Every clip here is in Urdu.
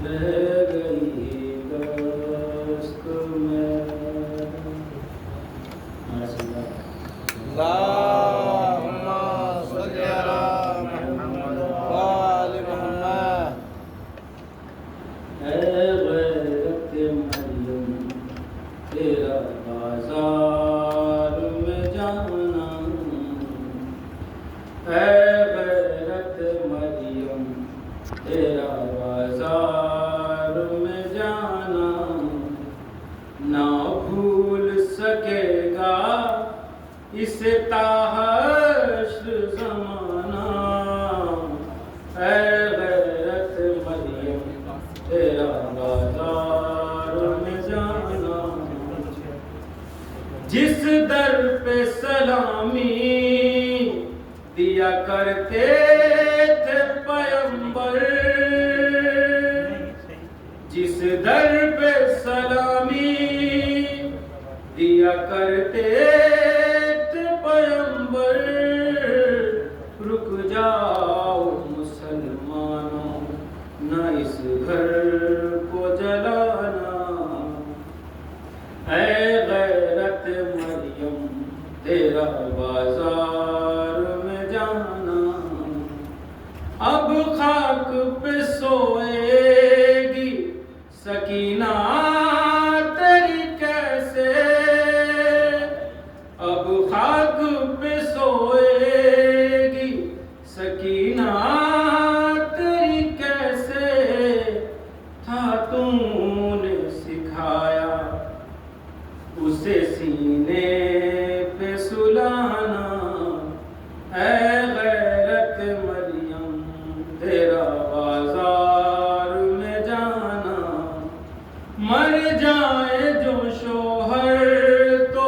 رہ گئی دست میں. اللہم صلی علی محمد وآل محمد. اے غیرت مریم تیرا بازار میں جانا، اے غیرت مریم تیرا بازار میں جانا، نہ بھول سکے گا اسے تاحشر زمانہ، اے غیرت مریم تیرا بازار میں جانا. جس در پہ سلامی دیا کرتے تھے پیغمبر، جس در پہ سلامی دیا کرتے تھے پیغمبر، رک جاؤ مسلمانوں نہ اس گھر کو جلانا، اے غیرت مریم تیرا بازار میں جانا. اب خاک پہ سوئے گی سکینہ تیری کیسے، اب خاک پہ سوئے گی سکینہ تیری کیسے، تھا تم نے سکھایا اسے سینے پہ سلانا، اے غیرت مریم تیرا بازار میں جانا. مر جائے جو شوہر تو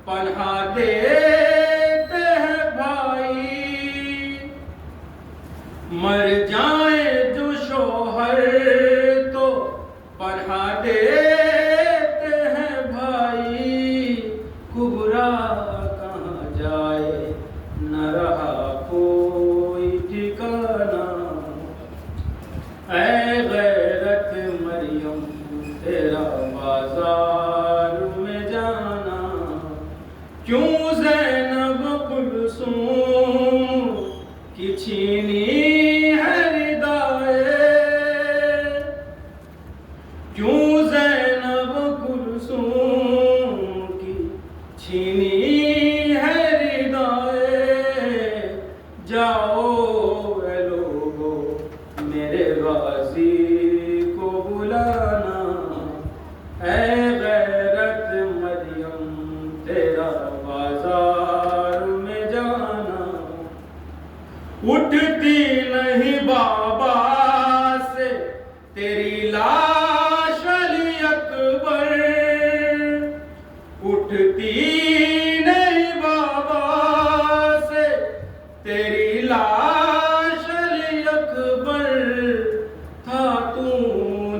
پناہ دیتے ہیں بھائی، مر جائے جو شوہر تو پناہ دیتے ہیں بھائی، کبرا کہاں جائے نہ رہا کوئی ٹھکانا، اے غیرت مریم تیرا بازار میں جانا. کیوں زینب کلثوم کی چھینی ہے ردائے، کیوں زینب کلثوم کی چھینی ہے ردائے، جاؤ اے لوگو میرے غازی کو بلانا، اے غیرت مریم تیرا بازار میں جانا. اٹھتی نہیں بابا سے تیری لاش علی اکبر، اٹھتی نہیں بابا سے تیری لاش علی اکبر، تھا تو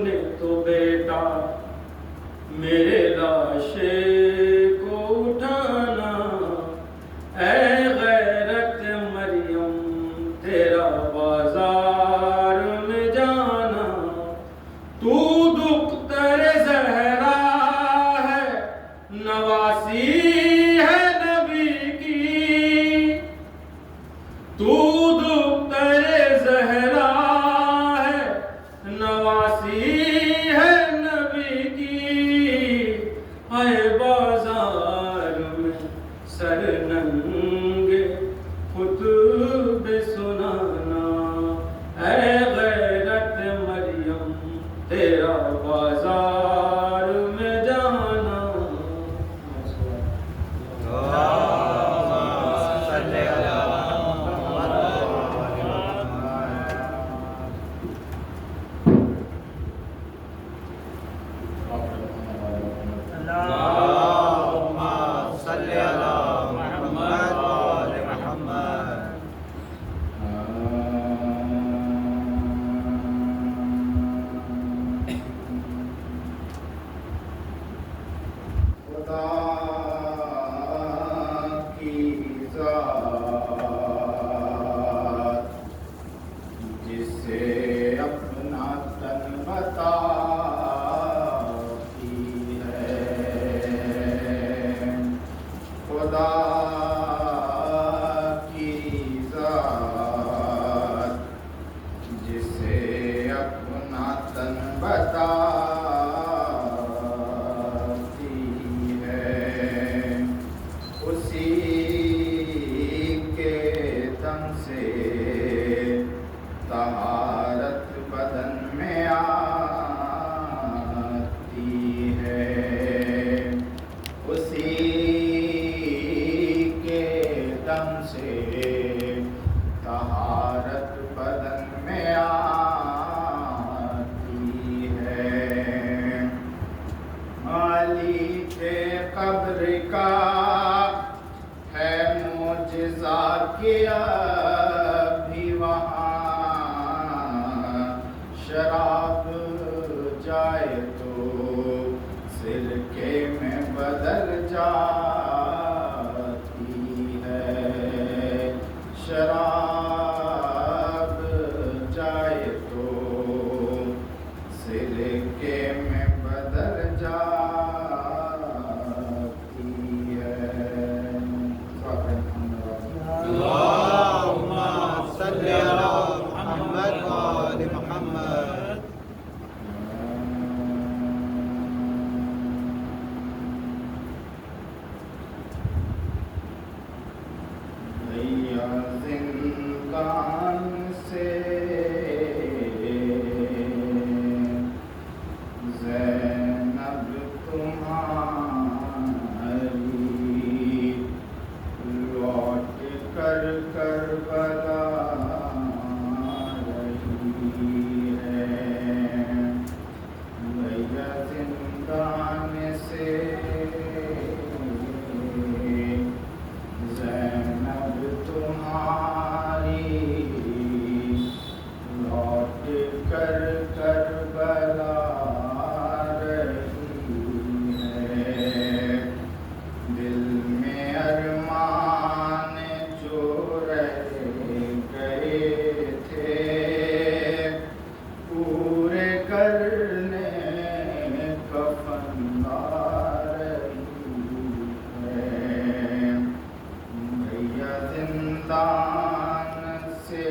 نے تو بیٹا میرے لاشے کو اٹھانا، اے غیرت مریم تیرا بازار میں جانا. تو دختر زہرا ہے نواسی ہے نبی کی، تو دختر زہرا ہے نواسی ہے نبی کی، اے بازار میں سر ننگے خطبہ سنانا، اے غیرت مریم تیرا بازار میں جانا. اللہم صلی علی محمد وآل محمد. اللہم صلی علی محمد وآل محمد. بتاتی ہے خدا کی ذات جسے اپنا تن بتاتی ہے اسی کے دم سے طہارت بدن میں آتی ہے اسی کے دم سے طہارت بدن میں آتی ہے مالک قبر کا ہے معجزہ کیا بھی وہاں شراب جائے تو سرکے میں بدل جاتی ہے شراب جائے تو سرکے میں بدل جاتی ہے اللهم صل على محمد وآل محمد بھیا زندان سے زینب تمہاری لوٹ کر کربلا رہی ہے بھیا زندان سے زینب تمہاری لوٹ کر کربلا رہی ہے دل میں ارمان جو رہ گئے تھے پورے کرنے کفن رہی ہے بھیا زندان سے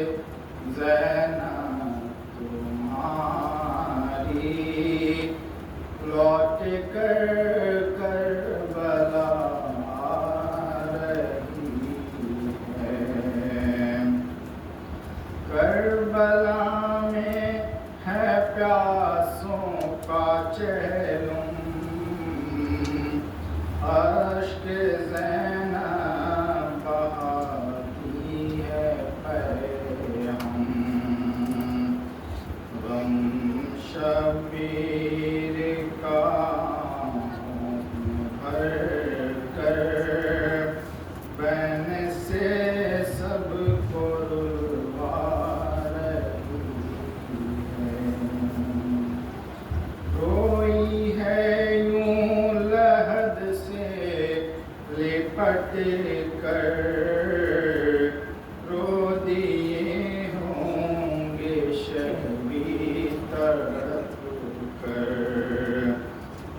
زینب تمہاری لوٹ کر کربلا رہی ہے کربلا میں ہے پیاسوں کا چہلم اشک زینب بہاتی ہے پیغام غم شبیر کا بھر کر بین سے سب کو رلوا رہی ہے روئی ہے یوں لحد سے لپٹ کر رو دیے ہوں گے شبی تڑپ کر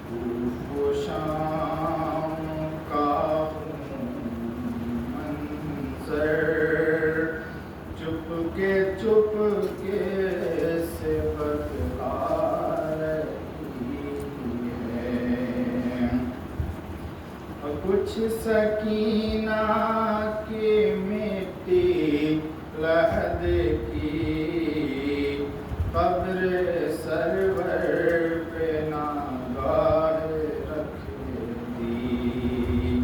خوف و شام کا منظر چپ کے سے بتلا رہی ہے کچھ سکینہ کی مٹی لحد کی قبر سرور پہ ناگاہ رکھ دی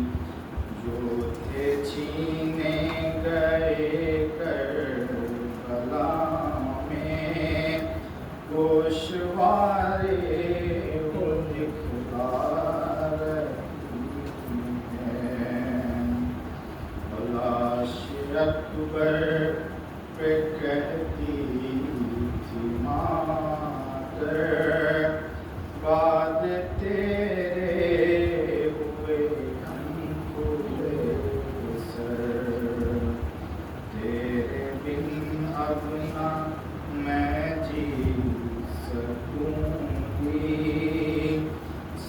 جو تھے چھینے گئے کربلا میں گوشوارے وہ دکھلا اکبر پہ کہتی تھی مادر بعد تیرے ہوئے ہم پورے سر تیرے بن اب نہ میں جی سکوں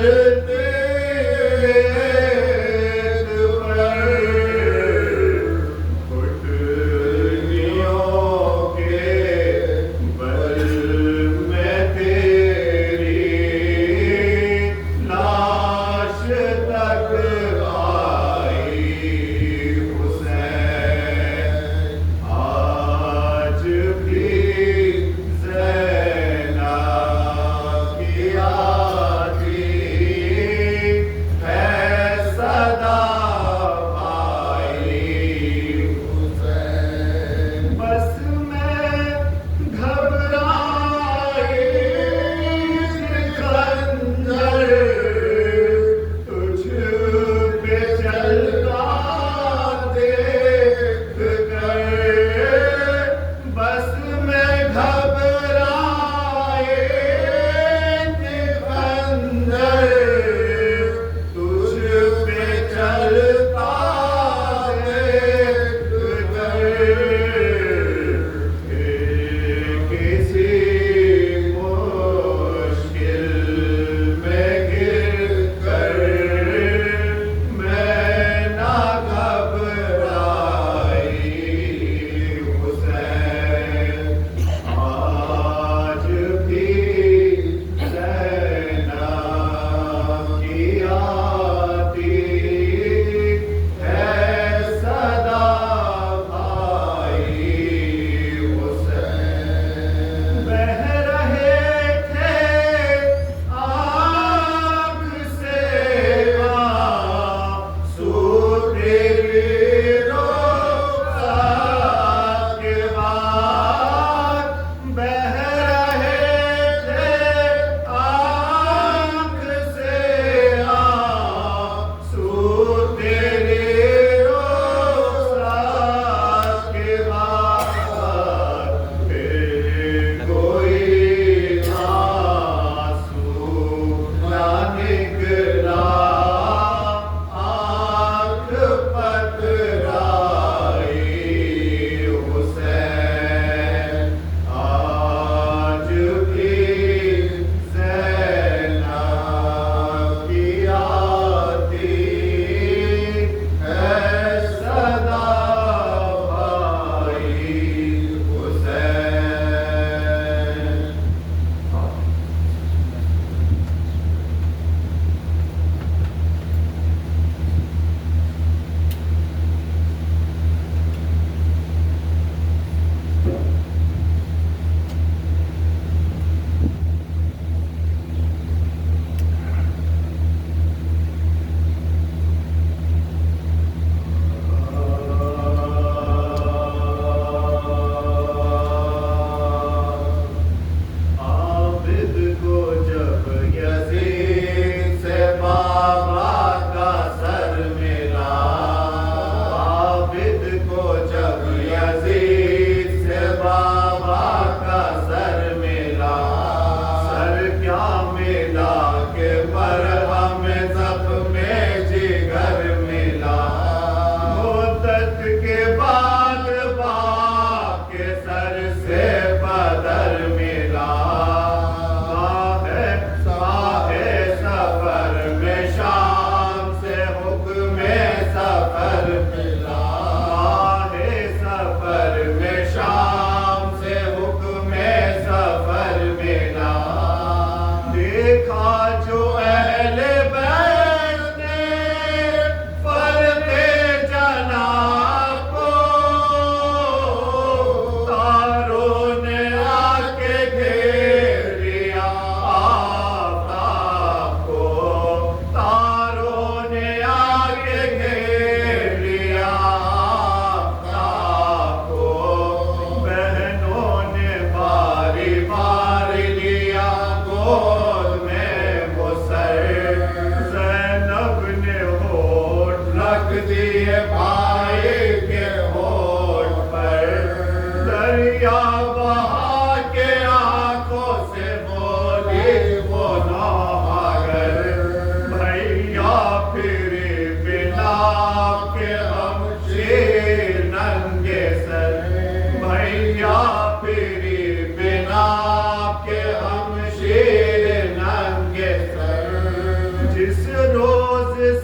چلتے پر گھٹنیوں کے بل میں تیری لاش تک آئی حسین آج بھی زینب کی آتی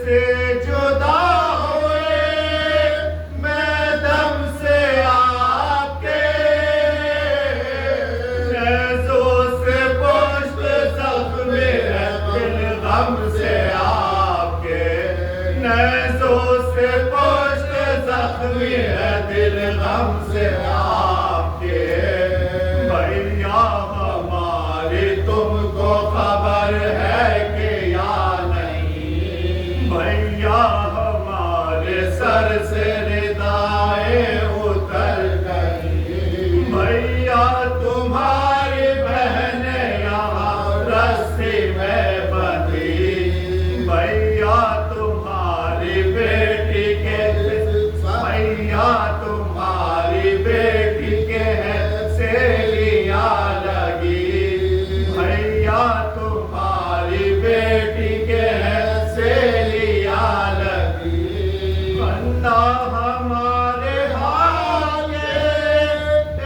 سے جدا ہوئے میں دم سے آپ کے نیزوں سے پشت زخم ہے دل غم سے آپ کے نیزوں سے پشت زخم ہے دل غم سے آپ کے بھیا ہماری تم کو خبر ہے کہ یا نہیں بھیا ہمارے سر سے ردائیں اتر گئی بھیا تمہاری بہنیں یہاں رسی میں بندھی بھیا تمہاری بیٹی کے بھیا تمہاری بیٹی کے سیلیاں لگی بھیا تمہاری بیٹی کے سیلیاں لگی بندہ ہمارے حال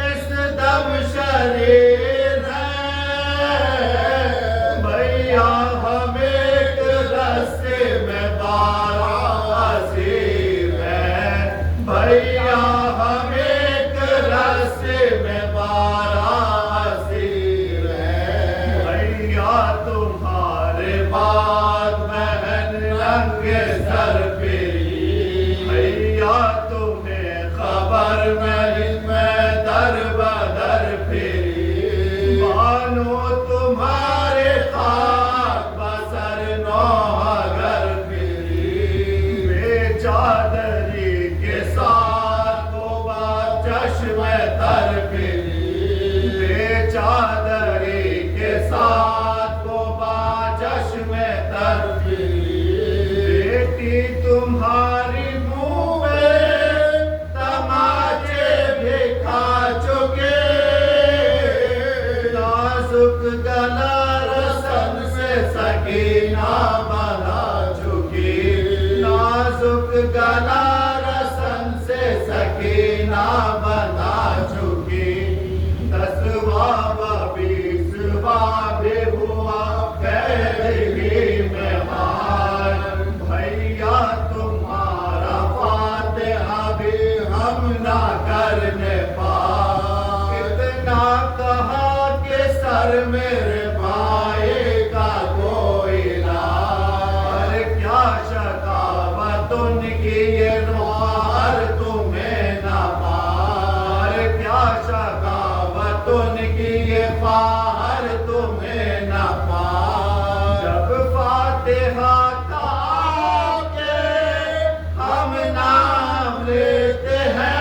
اس دم شریر ہے بھیا ہم ایک رسے میں 12 اسیر ہیں بھیا ہم ایک رسے میں 12 اسیر ہیں بھیا تمہارے بعد بہن ننگے سر پھری بھیا تمہیں خبر میں در بدر پھری بانو تمہارے خاک بسر نوگر پھری بے چادری کے ساتھ وہ با چشم تر پھری بے چادری کے ساتھ وہ با چشم تر پھری بیٹی تمہاری منہ میں تماچے بھی کھا چکے نازک گلا رسن سے سکینہ بنا چکی نازک گلا رسن سے سکینہ بنا چکی 10واں و 20واں بھی ہوا قیدی میں مار بھیا تمہارا فاتحہ بھی ہم نہ کرنے پائے اتنا کہا کہ سر میرے بھائی کا کوئی نہ پر کیا شکاوت ان کی یہ نوار تمہیں نہ پار کیا شکاوت ان کی یہ پار تمہیں نہ پار جب فاتحہ کا کے ہم نام لیتے ہیں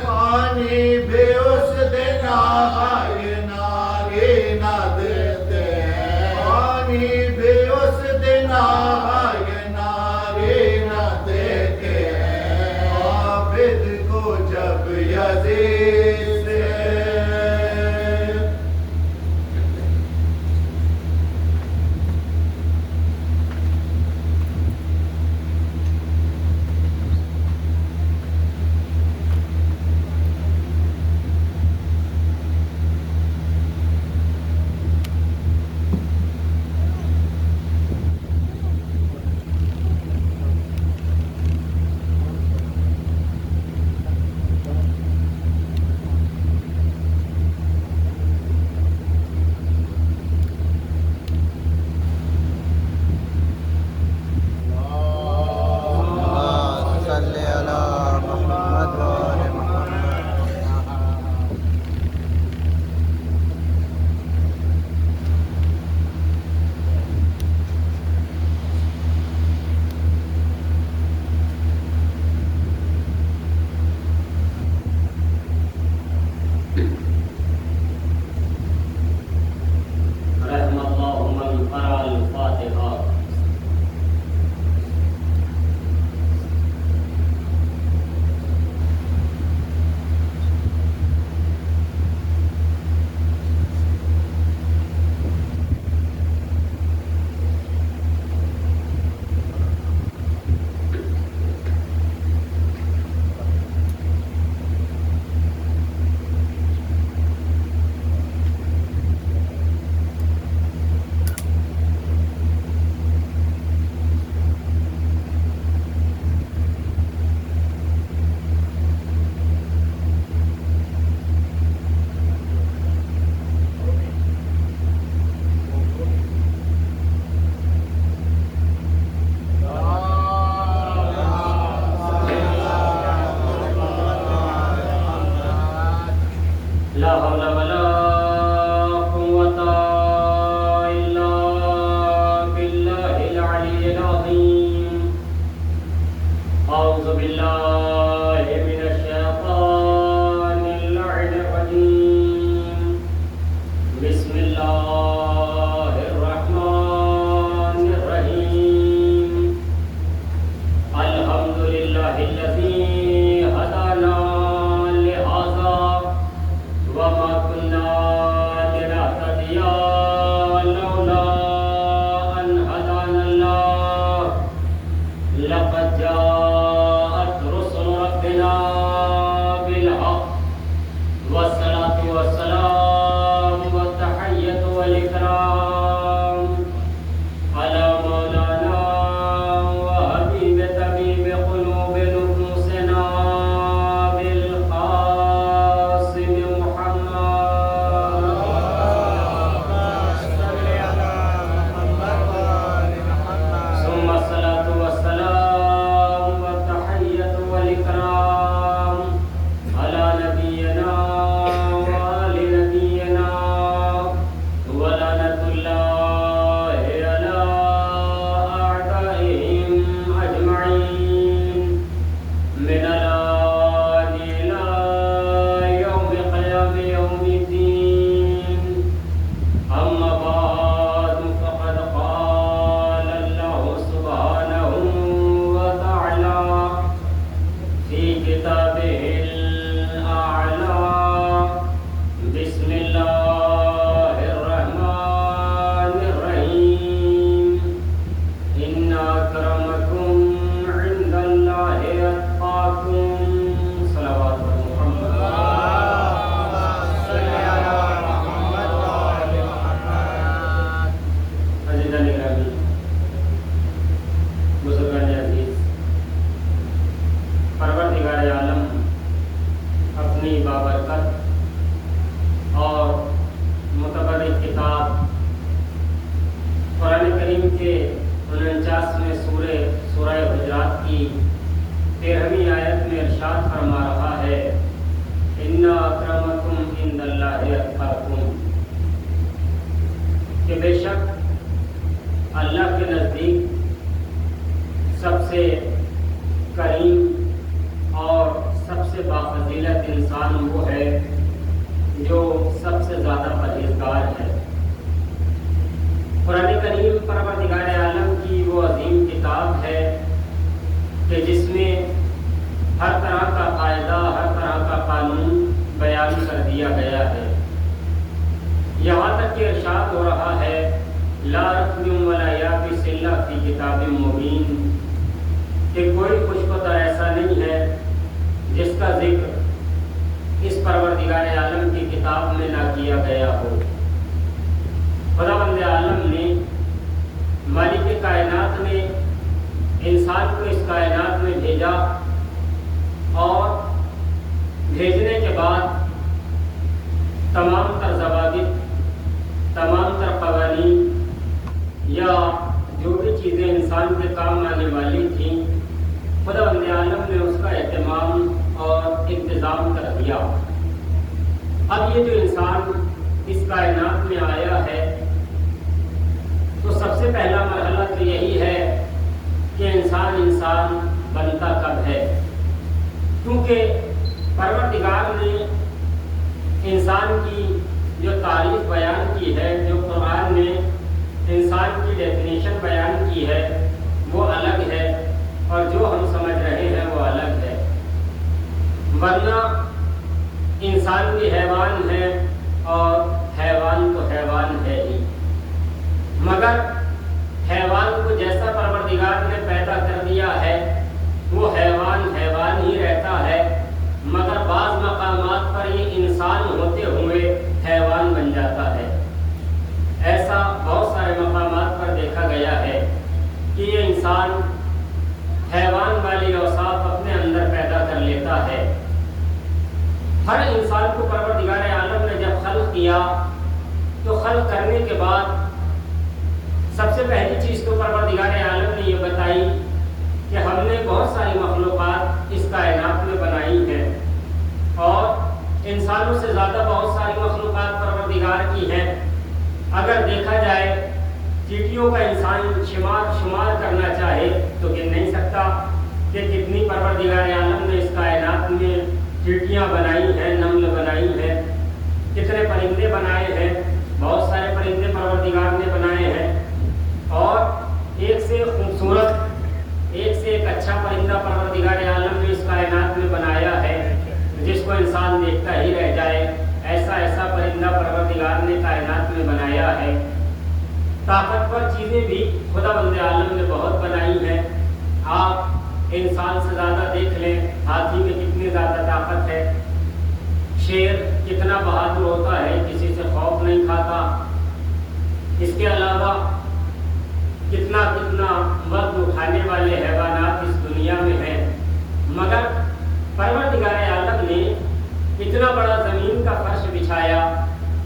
پانی بھی اس دن آئے ناری نہ دیتے ہیں پانی بھی اس دن آئے ناری نہ دیتے ہیں عابد کو جب یزید سے لقد جاءت رسل ربنا بالحق والصلاة والسلام والتحية والإكرام على مولانا وحبيب طبيب قلوب نفوسنا بالقاسم محمد ثم الصلاة والسلام والتحية والإكرام على نبينا وآل نبينا ولعنة الله على أعدائهم أجمعين من الآن إلى يوم قيام يوم الدين أما بعد فقد قال الله سبحانه وتعالى في كتابه الأعلى بسم الله الرحمن الرحيم إن أكرمكم عند الله أتقاكم صلوات محمد عزیزان گرامی بزرگان عزیز پروردگار عالم اپنی بابرکت اور متبرک کتاب قرآن کریم کے 49ویں سورہ حجرات کی 13ویں آیت میں ارشاد فرما رہا ہے ان اکرمکم عند اللہ اتقاکم کہ بے شک اللہ کے نزدیک سب سے کریم اور سب سے بافضیلت انسان وہ ہے جو سب سے زیادہ پرہیزگار ہے۔ قرآن کریم پروردگار عالم کی وہ عظیم کتاب ہے کہ جس میں ہر طرح کا قاعدہ ہر طرح کا قانون بیان کر دیا گیا ہے، یہاں تک کہ ارشاد ہو رہا ہے لا رتب ولا یابس الا فی کتاب مبین کہ کوئی خوش پتہ ایسا نہیں ہے جس کا ذکر اس پروردگار عالم کی کتاب میں نہ کیا گیا ہو۔ خداوند عالم نے مالک کائنات نے انسان کو اس کائنات میں بھیجا اور بھیجنے کے بعد تمام تر ضوابط تمام تر قوانین یا جو بھی چیزیں انسان کے کام آنے والی تھیں خداوند عالم نے اس کا اہتمام اور انتظام کر دیا۔ اب یہ جو انسان اس کائنات میں آیا ہے تو سب سے پہلا مرحلہ تو یہی ہے کہ انسان بنتا کب ہے، کیونکہ پروردگار نے انسان کی جو تعریف بیان کی ہے، جو قرآن نے انسان کی ڈیفینیشن بیان کی ہے وہ الگ ہے اور جو ہم سمجھ رہے ہیں وہ الگ ہے، ورنہ انسان بھی حیوان ہے اور حیوان تو حیوان ہے ہی، مگر حیوان کو جیسا پروردگار نے پیدا کر دیا ہے وہ حیوان ہی رہتا ہے، مگر بعض مقامات پر یہ انسان ہوتے ہوئے حیوان بن جاتا ہے۔ ایسا بہت سارے مقامات پر دیکھا گیا ہے کہ یہ انسان حیوان والی اوصاف اپنے اندر پیدا کر لیتا ہے۔ ہر انسان کو پروردگار عالم نے جب خلق کیا تو خلق کرنے کے بعد سب سے پہلی چیز تو پروردگار عالم نے یہ بتائی کہ ہم نے بہت ساری مخلوقات اس کائنات میں بنائی ہیں اور انسانوں سے زیادہ بہت ساری مخلوقات پروردگار کی ہیں۔ اگر دیکھا جائے چیٹیوں کا انسان شمار کرنا چاہے تو گن نہیں سکتا کہ کتنی پروردگار عالم نے اس کائنات میں چیٹیاں بنائی ہیں، نمل بنائی ہیں، کتنے پرندے بنائے ہیں، بہت سارے پرندے پروردگار نے بنائے ہیں اور ایک سے خوبصورت ایک سے ایک اچھا پرندہ پروردگار عالم نے اس کائنات میں بنایا ہے جس کو انسان دیکھتا ہی رہ جائے، ایسا پرندہ پروردگار نے کائنات میں بنایا ہے۔ طاقتور چیزیں بھی خداوند عالم نے بہت بنائی ہیں، آپ انسان سے زیادہ دیکھ لیں ہاتھی میں کتنی زیادہ طاقت ہے، شیر کتنا بہادر ہوتا ہے، کسی سے خوف نہیں کھاتا، اس کے علاوہ کتنا وزن اٹھانے والے حیوانات اس دنیا میں ہیں، مگر پروردگار عالم نے اتنا بڑا زمین کا فرش بچھایا،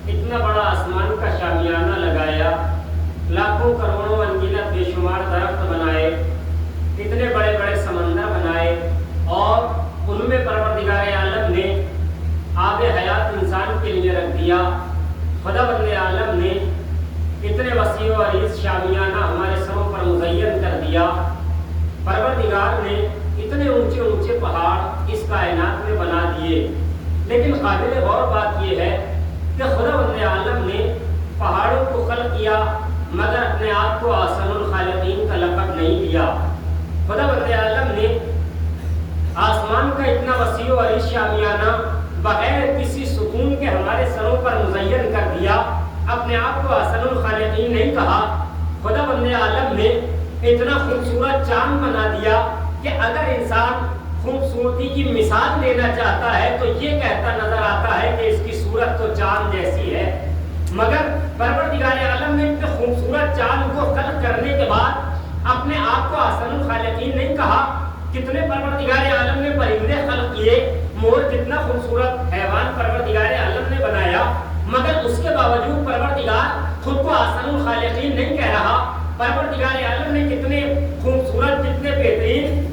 اتنا بڑا آسمان کا شامیانہ لگایا، لاکھوں کروڑوں انگنت بے شمار درخت بنائے، اتنے بڑے بڑے سمندر بنائے، اور ان میں پروردگار عالم نے آب حیات انسان کے لیے رکھ دیا۔ خداوند عالم نے اتنے وسیع و عریض شامیانہ ہمارے سروں پر مزین کر دیا۔ پروردگار نے اتنے اونچے اونچے پہاڑ اس کائنات میں بنا دیے، لیکن قابل غور بات یہ ہے کہ خداوند عالم نے پہاڑوں کو خلق کیا، مگر اپنے آپ کو احسن الخالقین کا لقب نہیں دیا۔ خداوند عالم نے آسمان کا اتنا وسیع و عریض شامیانہ بغیر کسی سکون کے ہمارے سروں پر مزین کر دیا، اپنے آپ کو احسن الخالقین نہیں کہا۔ خداوند عالم نے اتنا خوبصورت چاند بنا دیا کہ اگر انسان خوبصورتی کی مثال دینا چاہتا ہے تو یہ کہتا نظر آتا ہے کہ اس کی صورت تو چاند جیسی ہے، مگر پروردگار عالم نے اتنے خوبصورت چاند کو خلق کرنے کے بعد اپنے آپ کو احسن الخالقین نہیں کہا۔ کتنے پروردگار عالم نے پرندے خلق کیے، مور کتنا خوبصورت حیوان پروردگار عالم نے بنایا، مگر اس کے باوجود پروردگار خود کو احسن الخالقین نہیں کہہ رہا۔ پروردگار عالم نے کتنے خوبصورت کتنے بہترین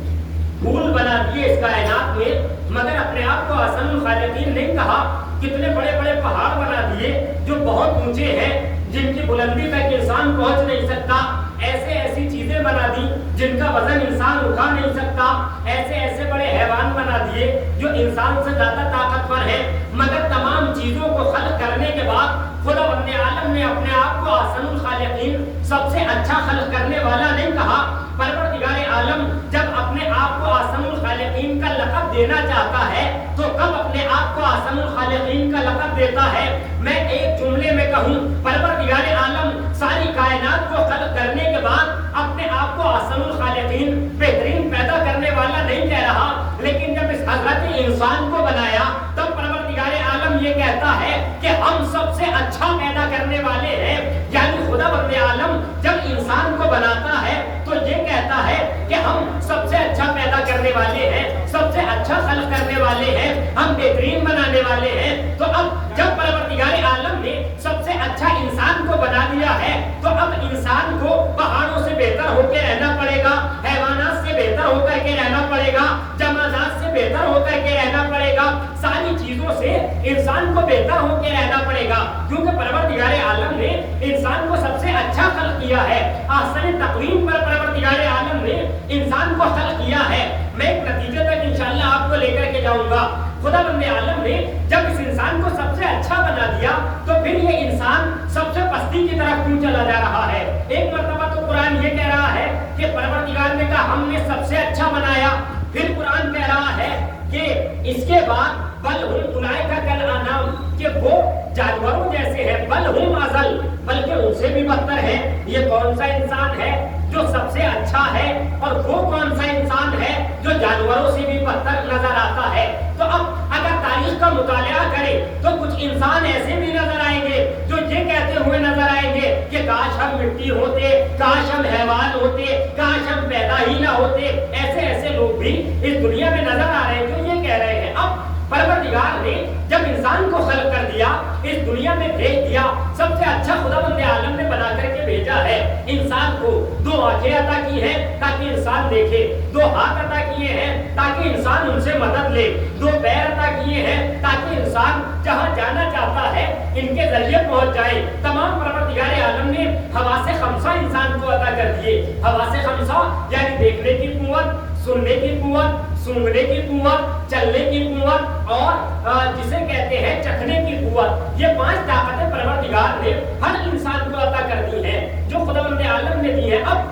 پھول بنا دیے اس کائنات میں، مگر اپنے آپ کو احسن الخالقین نہیں کہا۔ کتنے بڑے بڑے پہاڑ بنا دیے جو بہت اونچے ہیں، جن کی بلندی تک انسان پہنچ نہیں سکتا، ایسی چیزیں بنا دی جن کا وزن انسان اٹھا نہیں سکتا، ایسے بڑے حیوان بنا دیے جو انسان سے زیادہ طاقتور ہیں، مگر تمام چیزوں کو خلق کرنے کے بعد خداوند عالم نے اپنے آپ کو احسن الخالقین سب سے اچھا خلق کرنے والا نہیں کہا۔ پروردگار عالم جب اپنے آپ کو احسن الخالقین کا لقب دینا چاہتا ہے تو کب اپنے آپ کو احسن الخالقین کا لقب دیتا ہے؟ میں ایک جملے میں کہوں، پروردگار عالم ساری کائنات کو خلق کرنے کے بعد اپنے آپ کو احسن الخالقین بہترین پیدا کرنے والا نہیں کہہ رہا، لیکن جب اس حضرت انسان کو بنایا تب پروردگار عالم یہ کہتا ہے کہ ہم سب سے اچھا پیدا کرنے والے ہیں۔ یعنی خداوند عالم جب انسان کو بناتا ہے تو یہ کہتا ہے کہ ہم سب سے اچھا پیدا کرنے والے ہیں، سب سے اچھا خلق کرنے والے ہیں، ہم بہترین بنانے والے ہیں۔ تو اب جب پروردگار عالم نے سب سے اچھا انسان کو بنا دیا ہے تو اب انسان کو پہاڑوں سے بہتر ہو کے رہنا پڑے گا، حیوانات سے بہتر ہو کر کے رہنا پڑے گا، جمادات سے بہتر ہو کر کے رہنا پڑے گا، ساری چیزوں سے انسان کو بہتر ہو کے رہنا پڑے گا، کیونکہ پروردگار عالم نے انسان کو سب سے اچھا خلق کیا ہے۔ احسن تقویم پر پروردگار عالم نے انسان کو خلق کیا ہے۔ میں ایک نتیجے تک انشاءاللہ آپ کو لے کر کے جاؤں گا۔ خداوند عالم نے جب اس انسان کو سب سے اچھا بنا دیا تو پھر یہ انسان سب سے پستی کی طرف کیوں چلا جا رہا ہے؟ ایک مرتبہ تو قرآن یہ کہہ رہا ہے کہ پروردگار نے کہا ہم نے سب سے اچھا بنایا، پھر قرآن کہہ رہا ہے کہ اس کے بعد بل ہم اولئک کالانعام، کہ وہ جانوروں جیسے ہیں، بل ہم اضل، بلکہ ان سے بھی بدتر ہے۔ یہ کون سا انسان ہے جو سب سے اچھا ہے اور وہ کون سا انسان ہے جو جانوروں سے بھی بدتر نظر آتا ہے؟ تو اب اگر تاریخ کا مطالعہ کریں تو کچھ انسان ایسے بھی نظر آئیں گے جو یہ کہتے ہوئے نظر آئیں گے کہ کاش ہم مٹی ہوتے، کاش ہم حیوان ہوتے، کاش ہم پیدا ہی نہ ہوتے۔ ایسے لوگ بھی اس دنیا میں نظر آ رہے ہیں جو یہ کہہ رہے ہیں۔ اب پروردگار نے جب انسان کو خلق کر دیا، اس دنیا میں بھیج دیا، سب سے اچھا خداوند عالم نے بنا کر کے بھیجا ہے۔ انسان کو 2 آنکھیں عطا کی ہیں تاکہ انسان دیکھے، 2 ہاتھ عطا کیے ہیں تاکہ انسان ان سے مدد لے، 2 پیر عطا کیے ہیں تاکہ انسان جہاں جانا چاہتا ہے ان کے ذریعے پہنچ جائے۔ تمام پروردگار عالم نے حواس 5 انسان کو عطا کر دیے۔ حواس 5 یعنی دیکھنے کی قوت، سننے کی قوت، سونگنے کی قوت، چلنے کی قوت اور جسے کہتے ہیں چکھنے کی قوت۔ یہ 5 طاقتیں پروردگار نے ہر انسان کو عطا کر دی ہیں جو خداوند عالم نے دی ہیں۔ اب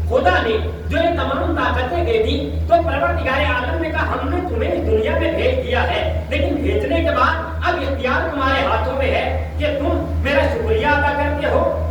خدا نے جو یہ تمام طاقتیں دے دی تو پروردگار عالم نے کہا ہم نے تمہیں اس دنیا میں بھیج دیا ہے، لیکن بھیجنے کے بعد اب اختیار تمہارے ہاتھوں میں ہے کہ تم میرا شکریہ ادا کرتے ہو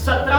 17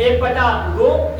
1/2,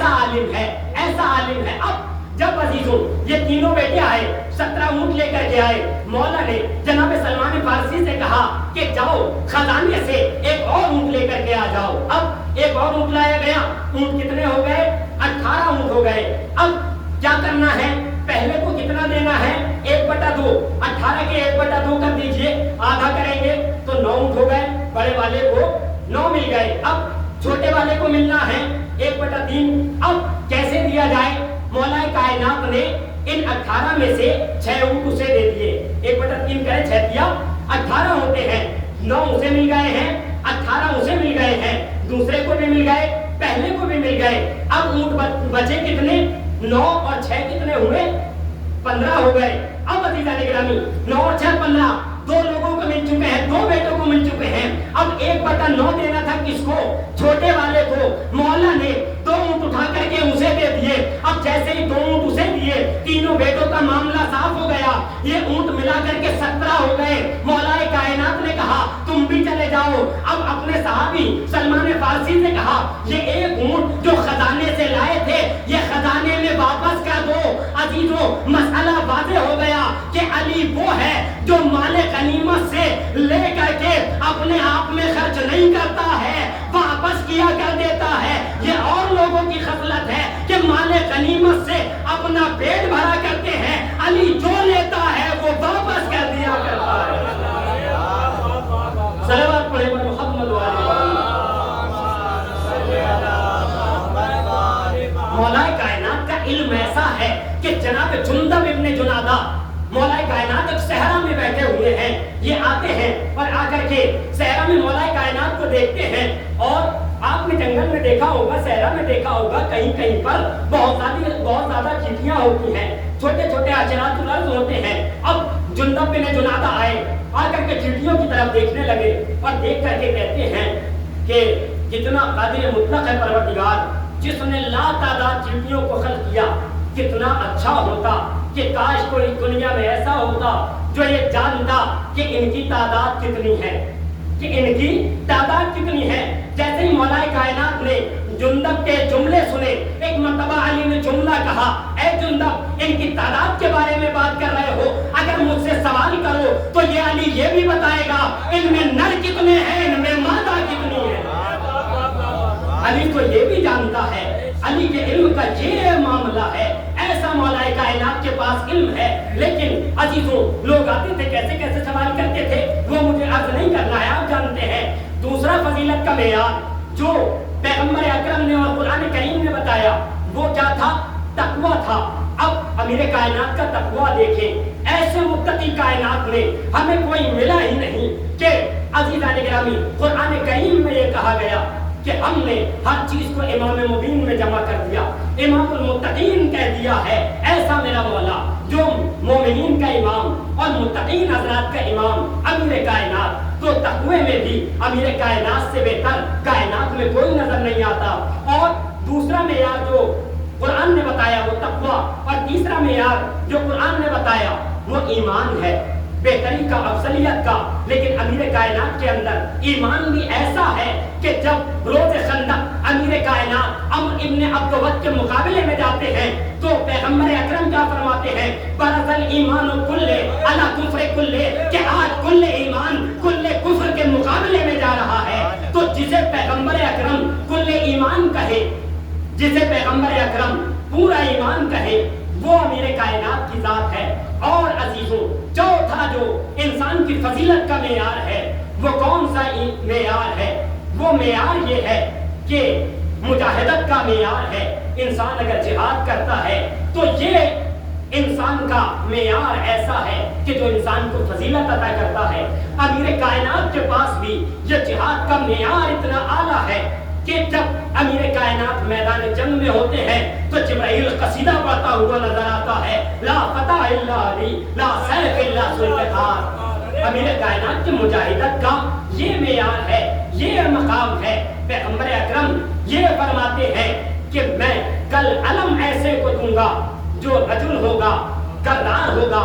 ایسا عالم ہے، ایسا عالم ہے. اب جب عزیزوں یہ تینوں بیٹے آئے، 17 اونٹ لے کر کے آئے، مولا نے جناب سلمان فارسی سے کہا کہ جاؤ خزانے سے ایک اور اونٹ لے کر کے آ جاؤ. اب ایک اور اونٹ لایا گیا. اونٹ کتنے ہو گئے؟ 18 اونٹ ہو گئے. اب کیا کرنا ہے؟ پہلے کو کتنا دینا ہے؟ 1/2. 18 کے 1/2 کر دیجئے، آدھا کریں گے تو 9 اونٹ ہو گئے. بڑے والے کو 9 مل گئے. اب چھوٹے والے کو ملنا ہے 1/3. اب کیسے دیا جائے؟ مولا کائنات نے ان 18 میں سے 6 اونٹ اسے دے دیے. 1/3 کرے 6 دیا 18 ہوتے ہیں. 9 اسے مل گئے ہیں، 18 اسے مل گئے ہیں، دوسرے کو بھی مل گئے، پہلے کو بھی مل گئے. اب اونٹ بچے کتنے؟ 9 اور 6 کتنے ہوئے؟ 15 ہو گئے. اب عزیزان گرامی 9 اور 6 15. 2 لوگوں کو مل چکے ہیں، 2 بیٹوں کو مل چکے ہیں. اب 1/9 دینا تھا کس کو؟ چھوٹے والے کو. مولا نے 2 اونٹ اٹھا کر کے اسے دے دیے. اب جیسے ہی 2 اونٹ اسے دیے، تینوں بیٹوں کا معاملہ صاف ہو گیا. یہ اونٹ ملا کر کے 17 ہو گئے. مولا کائنات نے کہا تم بھی چلے جاؤ. اب اپنے صحابی سلمان فارسی سے کہا یہ ایک اونٹ جو خزانے سے لائے تھے یہ خزانے میں واپس کر دو. عزیزوں مسئلہ واضح ہو گیا کہ علی وہ ہے جو مال غنیمت سے لے کر کے اپنے آپ میں خرچ نہیں کرتا ہے، واپس کیا کر دیتا ہے. یہ اور لوگوں کی خصلت ہے کہ مال غنیمت سے اپنا پیٹ بھرا کرتے ہیں. علی جو لیتا ہے وہ واپس کر دیا کرتا ہے. صلوات پڑھے پر محمد مولا کائنات کا علم ایسا ہے کہ جناب جندب ابن جنادہ مولا کائنات ایک صحرا میں بیٹھے ہوئے ہیں. یہ آتے ہیں اور آ کر کے صحرا میں مولا کائنات کو دیکھتے ہیں. اور آپ نے جنگل میں دیکھا ہوگا، صحرا میں دیکھا ہوگا، کہیں کہیں پر بہت زیادہ چیٹیاں ہوتی ہیں، چھوٹے چھوٹے حشرات الارض ہوتے ہیں. اب جندب بن جنادہ آئے، آ کر کے چیٹیوں کی طرف دیکھنے لگے اور دیکھ کر کے کہتے ہیں کہ کتنا قادر مطلق ہے پروردگار جس نے لا تعداد چیٹیوں کو خلق کیا. کتنا اچھا ہوتا کہ کاش کوئی دنیا میں ایسا ہوتا جو یہ جانتا کہ ان کی تعداد کتنی ہے، کہ ان کی تعداد کتنی ہے. جیسے ہی مولا کائنات نے جندب کے جملے سنے، ایک مرتبہ علی نے جملہ کہا اے جندب ان کی تعداد کے بارے میں بات کر رہے ہو، اگر مجھ سے سوال کرو تو یہ علی یہ بھی بتائے گا ان میں نر کتنے ہیں، ان میں مادہ کتنی ہے. علی تو یہ بھی جانتا ہے، علی کے علم کا یہ معاملہ ہے. ایسا مولا کائنات کے پاس علم ہے. لیکن عزیزوں لوگ آتے تھے کیسے کیسے سوال کرتے تھے، وہ مجھے عرض نہیں کرنا ہے، آپ جانتے ہیں. دوسرا فضیلت کا معیار جو پیغمبر اکرم نے اور قرآن کریم نے بتایا وہ کیا تھا؟ تقویٰ تھا. اب امیر کائنات کا تقویٰ دیکھیں، ایسے متقی کائنات میں ہمیں کوئی ملا ہی نہیں کہ عزیزان گرامی قرآن کریم میں یہ کہا گیا کہ ہم نے ہر چیز کو امام مبین میں جمع کر دیا، امام المتقین کہہ دیا ہے. ایسا میرا مولا جو مومنین کا امام اور متقین حضرات کا امام امیر کائنات، تو تقوی میں بھی امیر کائنات سے بہتر کائنات میں کوئی نظر نہیں آتا. اور دوسرا معیار جو قرآن نے بتایا وہ تقوی، اور تیسرا معیار جو قرآن نے بتایا وہ ایمان ہے، بہتری کا، افضلیت کا. لیکن امیر کائنات کے اندر ایمان بھی ایسا ہے کہ جب روز خندق امیر کائنات عمرو ابن عبدود کے مقابلے میں جاتے ہیں تو پیغمبر اکرم کیا فرماتے ہیں؟ برزل ایمان کلے علی کفر کلے، کہ آج کل ایمان کل کفر کے مقابلے میں جا رہا ہے. تو جسے پیغمبر اکرم کل ایمان کہے، جسے پیغمبر اکرم پورا ایمان کہے، وہ امیر کائنات کی ذات ہے. اور عزیزوں چوتھا جو انسان کی فضیلت کا معیار ہے وہ کون سا معیار ہے؟ وہ معیار یہ ہے کہ مجاہدت کا معیار ہے. انسان اگر جہاد کرتا ہے تو یہ انسان کا معیار ایسا ہے کہ جو انسان کو فضیلت عطا کرتا ہے. امیر کائنات کے پاس بھی یہ جہاد کا معیار اتنا اعلیٰ ہے کہ جب امیر کائنات میدان جنگ میں ہوتے ہیں تو جبرائیل قصیدہ پڑھتا ہوا نظر آتا ہے، لا فتح الا علی، لا سیف الا ذوالفقار. امیر کائنات کی مجاہدت کا یہ معیار ہے، یہ مقام ہے. پیغمبر اکرم یہ فرماتے ہیں کہ میں کل علم ایسے کو دوں گا جو رجل ہوگا، کرار ہوگا،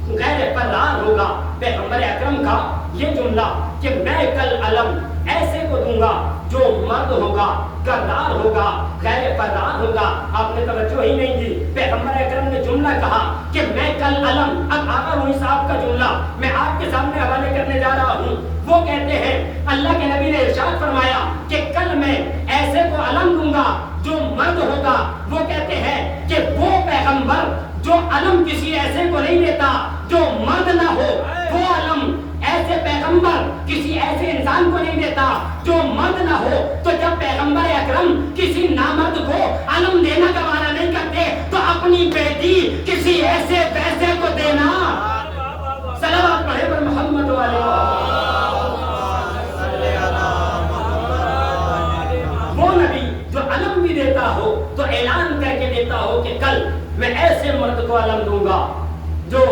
غیر قرار ہوگا. پیغمبر اکرم کا یہ جملہ کہ میں کل علم ایسے کو دوں گا جو مرد ہوگا کردار ہوگا غیر فرار ہوگا. آپ نے توجہ ہی نہیں دی. پیغمبر اکرم نے جملہ کہا کہ میں کل علم. اب آقا روحی صاحب کا جملہ میں آپ کے سامنے حوالے کرنے جا رہا ہوں. وہ کہتے ہیں اللہ کے نبی نے ارشاد فرمایا کہ کل میں ایسے کو علم دوں گا جو مرد ہوگا. وہ کہتے ہیں کہ وہ پیغمبر جو علم کسی ایسے کو نہیں دیتا جو مرد نہ ہو, وہ علم ایسے پیغمبر کسی ایسے انسان کو نہیں دیتا جو مرد نہ ہو. تو جب پیغمبر اکرم کسی نامرد کو علم دینا کا معنی نہیں کرتے تو اپنی بیٹی کسی ایسے ویسے کو دینا. صلوات پڑھے پر محمد والے. وہ نبی جو علم بھی دیتا ہو تو اعلان کر کے دیتا ہو کہ کل میں ایسے مرد کو علم دوں گا جو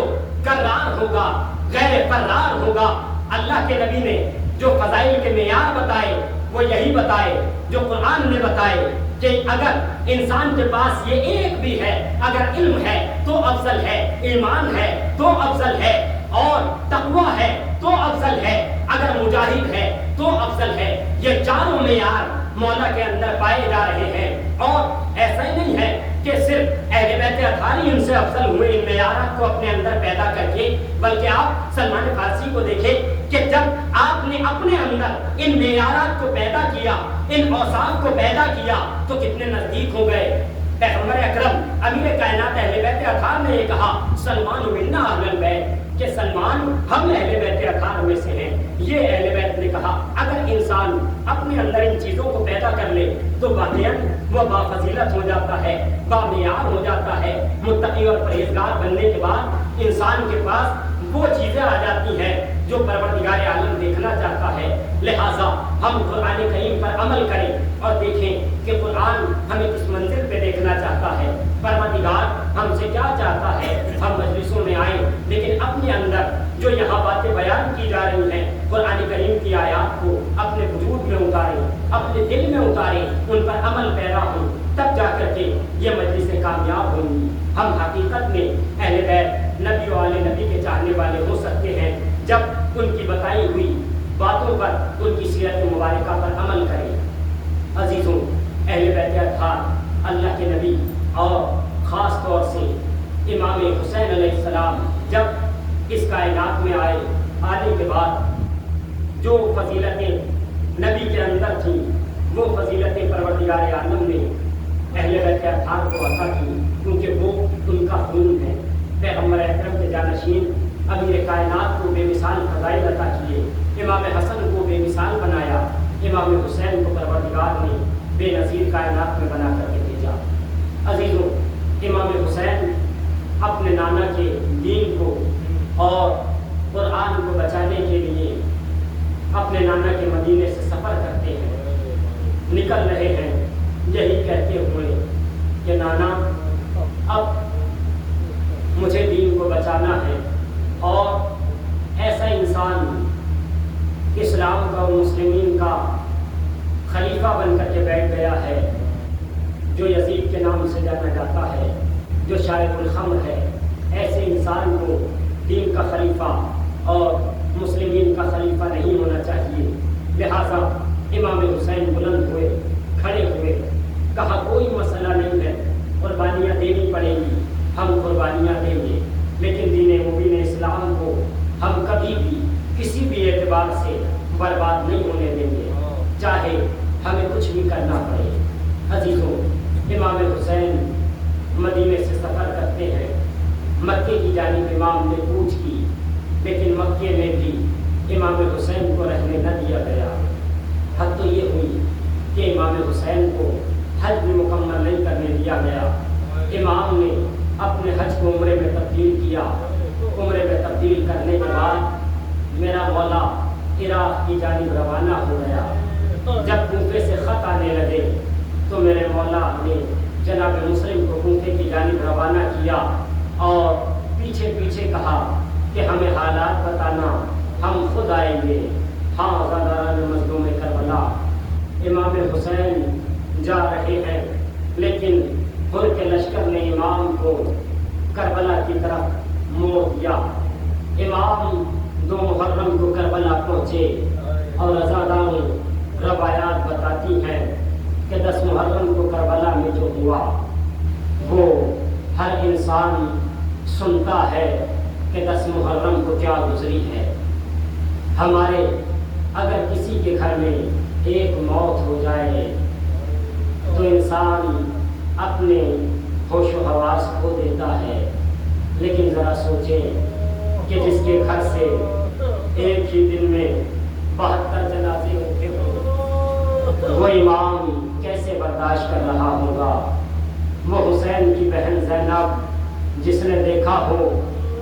کرار ہوگا غیر فرار ہوگا. اللہ کے نبی نے جو فضائل کے معیار بتائے وہ یہی بتائے جو قرآن نے بتائے کہ اگر انسان کے پاس یہ ایک بھی ہے, اگر علم ہے تو افضل ہے, ایمان ہے تو افضل ہے, اور تقوی ہے تو افضل ہے, اگر مجاہد ہے تو افضل ہے. یہ چاروں معیار مولا کے اندر پائے جا رہے ہیں. اور ایسا ہی نہیں ہے کہ صرف اہل بیت اطہار ہی ان سے افضل ہوئے ان معیارات کو اپنے اندر پیدا کر کے, بلکہ آپ سلمان فارسی کو دیکھیں کہ جب آپ نے اپنے اندر ان معیارات کو پیدا کیا, ان اوصاف کو پیدا کیا تو کتنے نزدیک ہو گئے. پیغمبر اکرم امیر کائنات اہل بیت اطہار نے یہ کہا سلمان منا اہل البیت, کہ سلمان ہم اہل بیت اطہار میں سے ہیں. یہ اہل بیت نے کہا اگر انسان اپنے اندر ان چیزوں کو پیدا کر لے تو واقعاً وہ بافضیلت ہو جاتا ہے, بامیار ہو جاتا ہے. متقی اور پرہیزگار بننے کے بعد انسان کے پاس وہ چیزیں آ جاتی ہیں جو پروردگار عالم دیکھنا چاہتا ہے. لہٰذا ہم قرآن کریم پر عمل کریں اور دیکھیں کہ قرآن ہمیں کس منزل پہ دیکھنا چاہتا ہے, پروردگار ہم سے کیا چاہتا ہے. ہم مجلسوں میں آئیں لیکن اپنے اندر جو یہاں باتیں بیان کی جا رہی ہیں قرآن کریم کی آیات کو اپنے وجود میں اتاریں, اپنے دل میں اتاریں, ان پر عمل پیدا ہو, تب جا کر کے یہ مجلسیں کامیاب ہوں گی. ہم حقیقت میں اہل بیت نبی والے نبی کے چاہنے والے ہو سکتے ہیں جب ان کی بتائی ہوئی باتوں پر, ان کی سیرت مبارکہ پر عمل کریں. عزیزوں, اہل بیت اطہار اللہ کے نبی اور خاص طور سے امام حسین علیہ السلام جب اس کائنات میں آئے, آنے کے بعد جو فضیلتیں نبی کے اندر تھیں وہ فضیلتیں پروردگار عالم نے اہل بیت اطہار کو عطا کی, کیونکہ وہ ان کا خون ہے. پیغمبر اکرم کے جانشین امیر کائنات کو بے مثال فضائل عطا کیے, امام حسن کو بے مثال بنایا, امام حسین کو پروردگار نے بے نظیر کائنات میں بنا کر کے بھیجا. عزیزوں, امام حسین اپنے نانا کے دین کو اور قرآن کو بچانے کے لیے اپنے نانا کے مدینے سے سفر کرتے ہیں, نکل رہے ہیں یہی کہتے ہوئے کہ نانا اب مجھے دین کو بچانا ہے, اور ایسا انسان اسلام کا اور مسلمین کا خلیفہ بن کر کے بیٹھ گیا ہے جو یزید کے نام سے جانا جاتا ہے, جو شارب الخمر ہے. ایسے انسان کو دین کا خلیفہ اور مسلمین کا خلیفہ نہیں ہونا چاہیے. لہٰذا امام حسین بلند ہوئے, کھڑے ہوئے, کہا کوئی مسئلہ نہیں ہے, قربانیاں دینی پڑیں گی, ہم قربانیاں دیں گے, لیکن دین مبین اسلام کو ہم کبھی بھی کسی بھی اعتبار سے برباد نہیں ہونے دیں گے, چاہے ہمیں کچھ بھی کرنا پڑے. عزیزوں, امام حسین مدینے سے سفر کرتے ہیں, مکے کی جانب امام نے کوچ کی, لیکن مکے میں بھی امام حسین کو رہنے نہ دیا گیا. حد تو یہ ہوئی کہ امام حسین کو حج بھی مکمل نہیں کرنے دیا گیا. امام نے اپنے حج کو عمرے میں تبدیل کیا. عمرے میں تبدیل کرنے کے بعد میرا مولا عراق کی جانب روانہ ہو گیا. جب کوفے سے خط آنے لگے تو میرے مولا نے جناب مسلم کو کوفے کی جانب روانہ کیا اور پیچھے پیچھے کہا کہ ہمیں حالات بتانا, ہم خود آئیں گے. ہاں زاداران مظلوم کربلا, امام حسین جا رہے ہیں, لیکن حر کے لشکر نے امام کو کربلا کی طرف موڑ دیا. امام 2 محرم کو کربلا پہنچے اور عزادار روایات بتاتی ہیں کہ 10 محرم کو کربلا میں جو ہوا وہ ہر انسان سنتا ہے کہ 10 محرم کو کیا گزری ہے. ہمارے اگر کسی کے گھر میں ایک موت ہو جائے تو انسان اپنے ہوش و حواس کھو دیتا ہے. لیکن ذرا سوچیں کہ جس کے گھر سے ایک ہی دن میں 72 جنازے اٹھے ہوں وہ امام کیسے برداشت کر رہا ہوگا. وہ حسین کی بہن زینب جس نے دیکھا ہو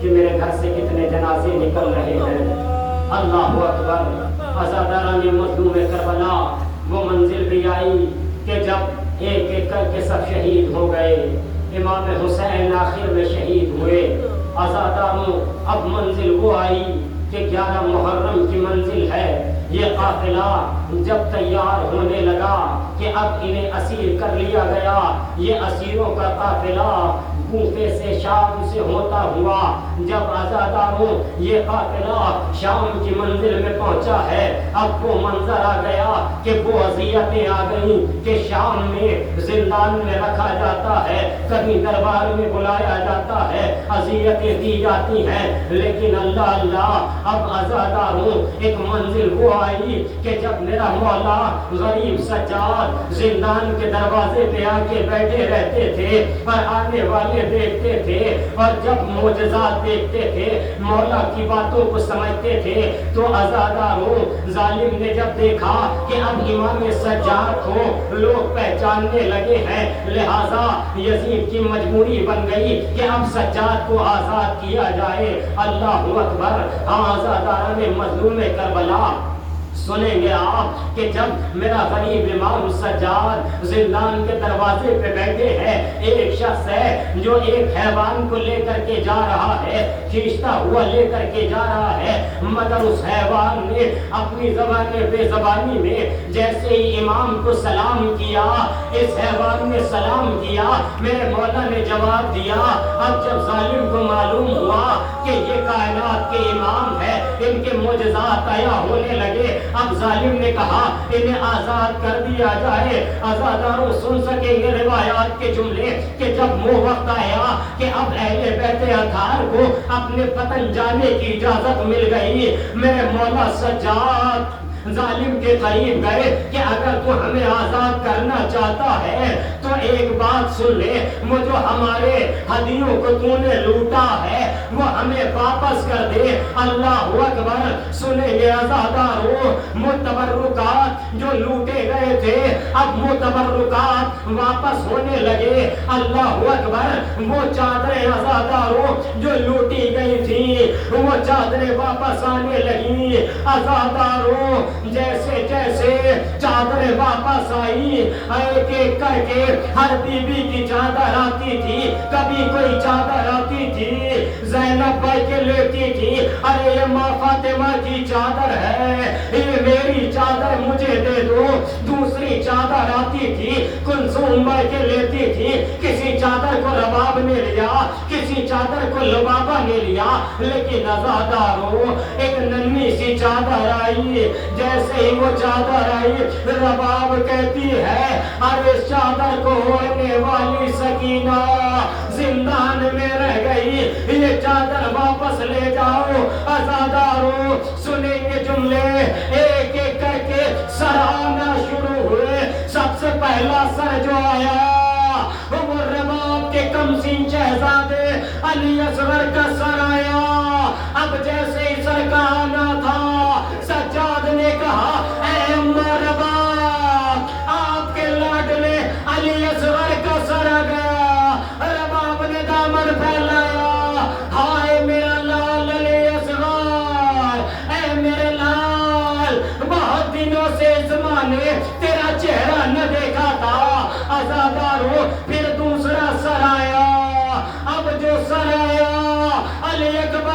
کہ میرے گھر سے کتنے جنازے نکل رہے ہیں. اللہ اکبر. عزاداران مظلوم کربلا وہ منزل بھی آئی کہ جب ایک ایک کر کے سب شہید ہو گئے. امام حسین آخر میں شہید ہوئے. عزاداروں اب منزل وہ آئی کہ 11 محرم کی منزل ہے. یہ قافلہ جب تیار ہونے لگا کہ اب انہیں اسیر کر لیا گیا. یہ اسیروں کا قافلہ کوفے سے شام سے ہوتا ہوا جب عزاداروں یہ قافلہ شام کی منزل میں پہنچا ہے. اب وہ منظر آ گیا کہ وہ اذیتیں آ گئیں کہ شام میں زندان میں رکھا جاتا ہے, کبھی دربار میں بلایا جاتا ہے, اذیتیں دی جاتی ہیں. لیکن اللہ اللہ اب عزاداروں ایک منزل وہ آئی کہ جب میرا مولا غریب سجاد زندان کے دروازے پہ آ کے بیٹھے رہتے تھے اور آنے والے دیکھتے تھے اور جب معجزات دیکھتے تھے مولا کی باتوں کو سمجھتے تھے تو عزاداروں ظالم نے جب دیکھا کہ اب امام سجاد کو لوگ پہچاننے لگے ہیں لہذا یزید کی مجبوری بن گئی کہ اب سجاد کو آزاد کیا جائے. اللہ اکبر. ہاں عزاداران مظلوم کربلا سنیں گے آپ کہ جب میرا غریب امام سجاد زندان کے دروازے پہ بیٹھے ہیں, ایک شخص ہے جو ایک حیوان کو لے کر کے جا رہا ہے, کھینچتا ہوا لے کر کے جا رہا ہے, مگر اس حیوان نے اپنی زبان بے زبانی میں جیسے ہی امام کو سلام کیا, اس حیوان نے سلام کیا, میرے مولا نے جواب دیا. اب جب ظالم کو معلوم ہوا کہ یہ کائنات کے امام ہے, ان کے معجزات عطا ہونے لگے, اب ظالم نے کہا انہیں آزاد کر دیا جائے. عزاداروں سن سکیں گے روایات کے جملے کہ جب وہ وقت آیا کہ اب اہل بیت اطہار کو اپنے وطن جانے کی اجازت مل گئی, میرے مولا سجاد ظالم کے قریب گئے کہ اگر تو ہمیں آزاد کرنا چاہتا ہے تو ایک بات سن لے, وہ جو ہمارے ہدیوں کو تو نے لوٹا ہے وہ ہمیں واپس کر دے. اللہ اکبر. سنیں گے عزاداروں متبرکات جو لوٹے گئے تھے اب متبرکات واپس ہونے لگے. اللہ اکبر. وہ چادریں عزاداروں جو لوٹی گئی تھی وہ چادریں واپس آنے لگی. عزاداروں جیسے جیسے چادریں واپس آئی ایک ایک کر کے ہر بیوی کی چادر آتی تھی, کبھی کوئی چادر آتی تھی زینب بھائی کے لیتی تھی, ارے یہ ماں فاطمہ کی چادر ہے, یہ میری چادر مجھے دے دو. دوسری چادر آتی تھی کلثوم بھائی کے لیتی تھی, کسی چادر کو رباب نے لیا, کسی چادر کو لبابہ نے لیا. لیکن عزاداروں ایک ننھی سی چادر آئی, جیسے ہی وہ چادر آئی رباب کہتی ہے اب اس چادر کو اوڑھنے والی سکینہ زندان میں رہ گئی, یہ چادر واپس لے جاؤ. عزاداروں سنیں گے جملے ایک ایک کر کے سر آنا شروع ہوئے. سب سے پہلا سر جو آیا وہ رباب کے کمسین شہزادے علی اصغر کا سر آیا. اب جیسے ہی سر کا آنا تھا سجاد نے کہا اے اماں رباب آپ کے لاڈلے علی اصغر کا سر آ گیا. رباب نے دامن پھیلایا, ہائے میرا لال علی اصغر, اے میرے لال بہت دنوں سے زمانے تیرا چہرہ نہ دیکھا تھا. عزاداروں پھر دوسرا سر آیا. اب جو سر آیا علی اکبر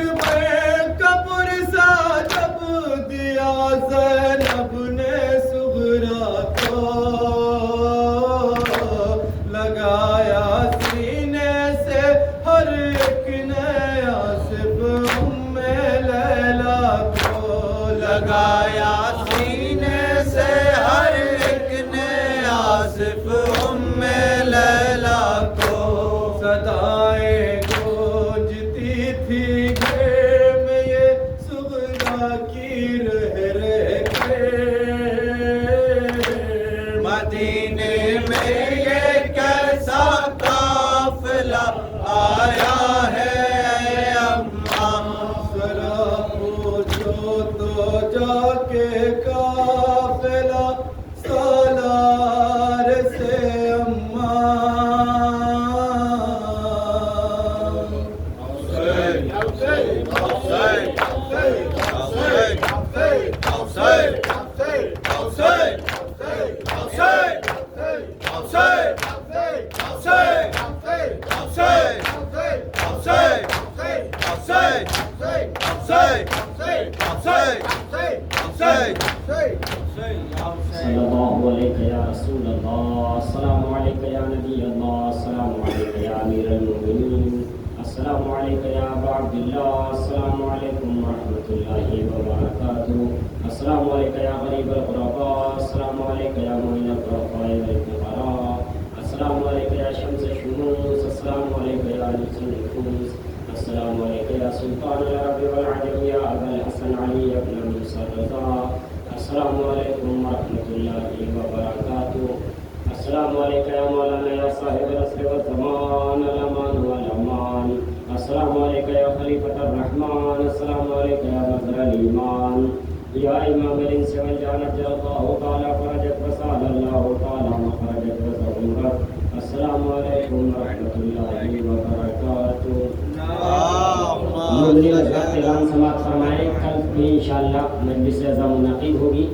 اکبر کا پرسا جب دیا زینب نے صغرا کو، لگایا سینے سے ہر ایک نے آصف ام لیلا کو، لگایا سینے سے ہر ایک نے آصف ام لیلا کو، صدائیں گونجتی تھی گھر میں یہ صغرا کی رہ رہ کے، مدینے میں یہ کیسا قافلہ آیا ہے اے اماں، ذرا پوچھو تو جا کے قافلہ سالار سے اماں۔ صلی اللہ علیہ یا رسول اللہ، السلام علیکم یا نبی اللہ، السلام علیکم یا امیر المؤمنین، السلام علیکم یا ابا عبداللہ، السلام علیکم ورحمۃ اللہ وبرکاتہ، السلام علیکم یا غریب الغرباء، السلام علیکم یا معین الضعفاء والفقراء، السلام علیکم یا شمس الشموس، السلام علیکم یا انس النفوس، السلام علیکم یا سلطان العرب والعجم یا ابا الحسن علی ابن موسیٰ الرضا، السلام علیکم ورحمۃ اللہ وبرکاتہ، السلام علیکم یا مولانا یا صاحب العصر والزمان الامان والامان، السلام علیکم یا خلیفۃ الرحمن، السلام علیکم یا مظہر الایمان، یا امام الانس والجان اجل اللہ تعالی فرجک وسال اللہ تعالی مخرجک وظہورک، السلام علیکم ورحمۃ اللہ وبرکاتہ۔ مدنی حضرات اعلان سماعت فرمائیں، کل بھی انشاءاللہ مجلس اعظم منعقد ہوگی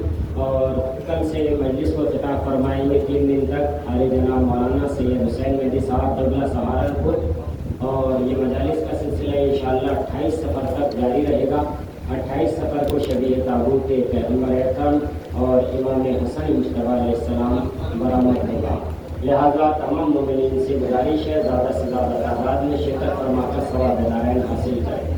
اور کل سے مجلس کو افتتاح فرمائیں گے 3 دن تک حالی جناب مولانا سید حسین مہدی صاحب دبلا سہارنپور، اور یہ مجالس کا سلسلہ انشاءاللہ 28 سفر تک جاری رہے گا۔ 28 سفر کو شبیہ تابوت پیغمبر اکرم اور امام حسن مجتبی علیہ السلام برآمد ہوگا، لہذا تمام مومنین سے گزارش ہے زیادہ سے زیادہ تعداد میں شرکت فرما کر ثواب دارین حاصل کریں۔